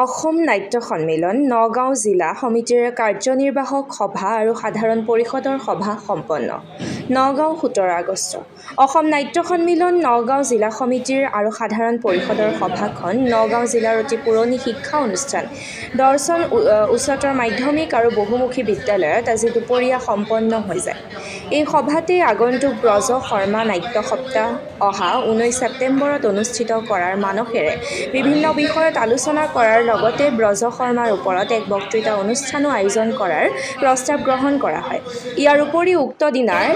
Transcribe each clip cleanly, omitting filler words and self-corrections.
অসম নাট্য সন্মিলন নগাঁও জিলা সমিতিৰ কাৰ্যনিৰ্বাহক সভা আৰু সাধাৰণ পৰিষদৰ সভা সম্পন্ন। নগাঁও 17 আগষ্ট। অসম নাট্য সন্মিলন নগাঁও জিলা সমিতিৰ আৰু সাধাৰণ পৰিষদৰ সভাখন নগাঁও জিলাৰ অতি পুৰণি শিক্ষা অনুষ্ঠান দৰ্শন উচ্চতৰ মাধ্যমিক আৰু বহুমুখী বিদ্যালয়ত আজি দুপৰীয়া সম্পন্ন হৈ যায়। এই সভাতে আগন্তুক ব্ৰজ শৰ্মা নাট্য সপ্তাহ অহা 19 ছেপ্টেম্বৰত অনুষ্ঠিত কৰাৰ মানসেৰে বিভিন্ন বিষয়ত আলোচনা কৰাৰ লগতে ব্ৰজ শৰ্মাৰ ওপৰত এক বক্তৃতা অনুষ্ঠানো আয়োজন কৰাৰ প্ৰস্তাৱ গ্ৰহণ কৰা হয়। ইয়াৰ উপৰি উক্ত দিনাৰ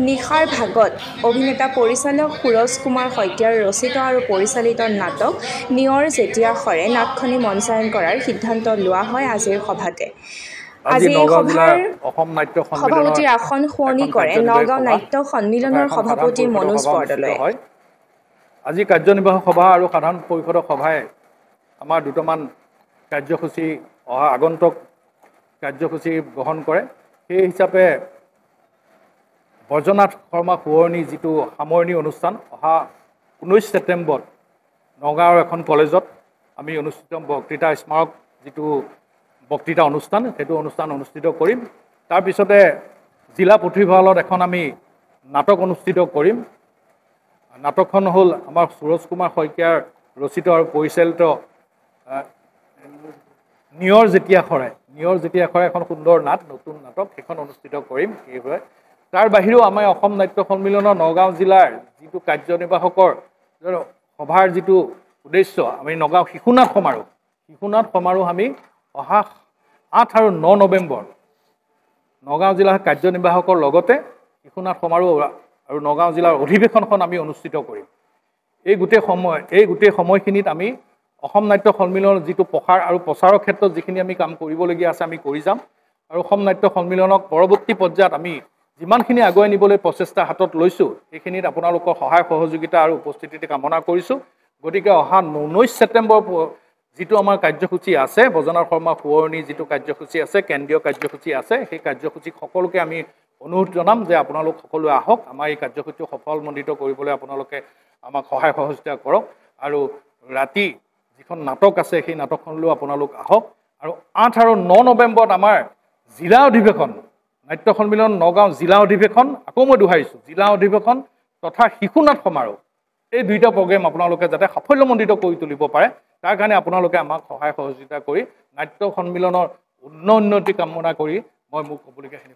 নিশাৰ ভাগত অভিনেতা পৰিচালক সুৰজ কুমাৰ শইকীয়াৰ ৰচিত আৰু পৰিচালিত নাটক নিয়ৰ যেতিয়া সৰে নাটখনি মঞ্চায়ন কৰাৰ সিদ্ধান্ত লোৱা হয় আজিৰ সভাতে। আজি এই সভাৰ সভাপতিৰ আসন শুৱনি কৰে নগাঁও নাট্য সন্মিলনৰ সভাপতি মনোজ বৰদলৈ। আজি কাৰ্যনিৰ্বাহক সভা আৰু সাধাৰণ পৰিষদৰ সভাই আমাৰ দুটামান কাৰ্যসূচী আগন্তুক কাৰ্যসূচী গ্ৰহণ কৰে। সেই হিচাপে বজ্ৰনাথ শৰ্মা সোঁৱৰণী যিটো সামৰণি অনুষ্ঠান অহা 19 ছেপ্টেম্বৰত নগাঁৱৰ এখন কলেজত আমি অনুষ্ঠিত বক্তৃতা স্মাৰক যিটো বক্তৃতা অনুষ্ঠান সেইটো অনুষ্ঠান অনুষ্ঠিত কৰিম। তাৰপিছতে জিলা পুথিভঁৰালত এখন আমি নাটক অনুষ্ঠিত কৰিম। নাটকখন হ'ল আমাৰ সুৰজ কুমাৰ শইকীয়াৰ ৰচিত আৰু পৰিচালিত নিয়ৰ যেতিয়া সৰে এখন সুন্দৰ নতুন নাটক সেইখন অনুষ্ঠিত কৰিম। সেইবাবে তাৰ বাহিৰেও আমাৰ অসম নাট্য সন্মিলনৰ নগাঁও জিলাৰ যিটো কাৰ্যনিৰ্বাহকৰ সভাৰ যিটো উদ্দেশ্য আমি নগাঁও শিশুনাট সমাৰোহ আমি অহা 8 আৰু 9 নৱেম্বৰ নগাঁও জিলাৰ কাৰ্যনিৰ্বাহকৰ লগতে শিশুনাট সমাৰোহ আৰু নগাঁও জিলাৰ অধিৱেশনখন আমি অনুষ্ঠিত কৰিম। এই গোটেই সময়খিনিত আমি অসম নাট্য সন্মিলনৰ যিটো প্ৰসাৰ আৰু প্ৰচাৰৰ ক্ষেত্ৰত যিখিনি আমি কাম কৰিবলগীয়া আছে আমি কৰি যাম। আৰু অসম নাট্য সন্মিলনক পৰৱৰ্তী পৰ্যায়ত আমি যিমানখিনি আগুৱাই নিবলৈ প্ৰচেষ্টা হাতত লৈছোঁ সেইখিনিত আপোনালোকৰ সহায় সহযোগিতা আৰু উপস্থিতি কামনা কৰিছোঁ। গতিকে অহা 19 ছেপ্টেম্বৰ যিটো আমাৰ কাৰ্যসূচী আছে বজ্ৰনাথ শৰ্মা সোঁৱৰণী যিটো কাৰ্যসূচী আছে কেন্দ্ৰীয় কাৰ্যসূচী আছে সেই কাৰ্যসূচীক সকলোকে আমি অনুৰোধ জনাম যে আপোনালোক সকলোৱে আহক। আমাৰ এই কাৰ্যসূচী সফলমণ্ডিত কৰিবলৈ আপোনালোকে আমাক সহায় সহযোগিতা কৰক। আৰু ৰাতি যিখন নাটক আছে সেই নাটকখনলৈও আপোনালোক আহক। আৰু 8 আৰু 9 নৱেম্বৰত আমাৰ জিলা অধিৱেশন নাট্য সন্মিলন নগাঁও জিলা অধিৱেশন আকৌ মই দোহাৰিছোঁ জিলা অধিৱেশন তথা শিশুনাট সমাৰোহ এই দুইটা প্ৰগ্ৰেম আপোনালোকে যাতে সাফল্যমণ্ডিত কৰি তুলিব পাৰে তাৰ কাৰণে আপোনালোকে আমাক সহায় সহযোগিতা কৰি নাট্য সন্মিলনৰ উন্নতি কামনা কৰি মই মোক ক'বলগীয়াখিনি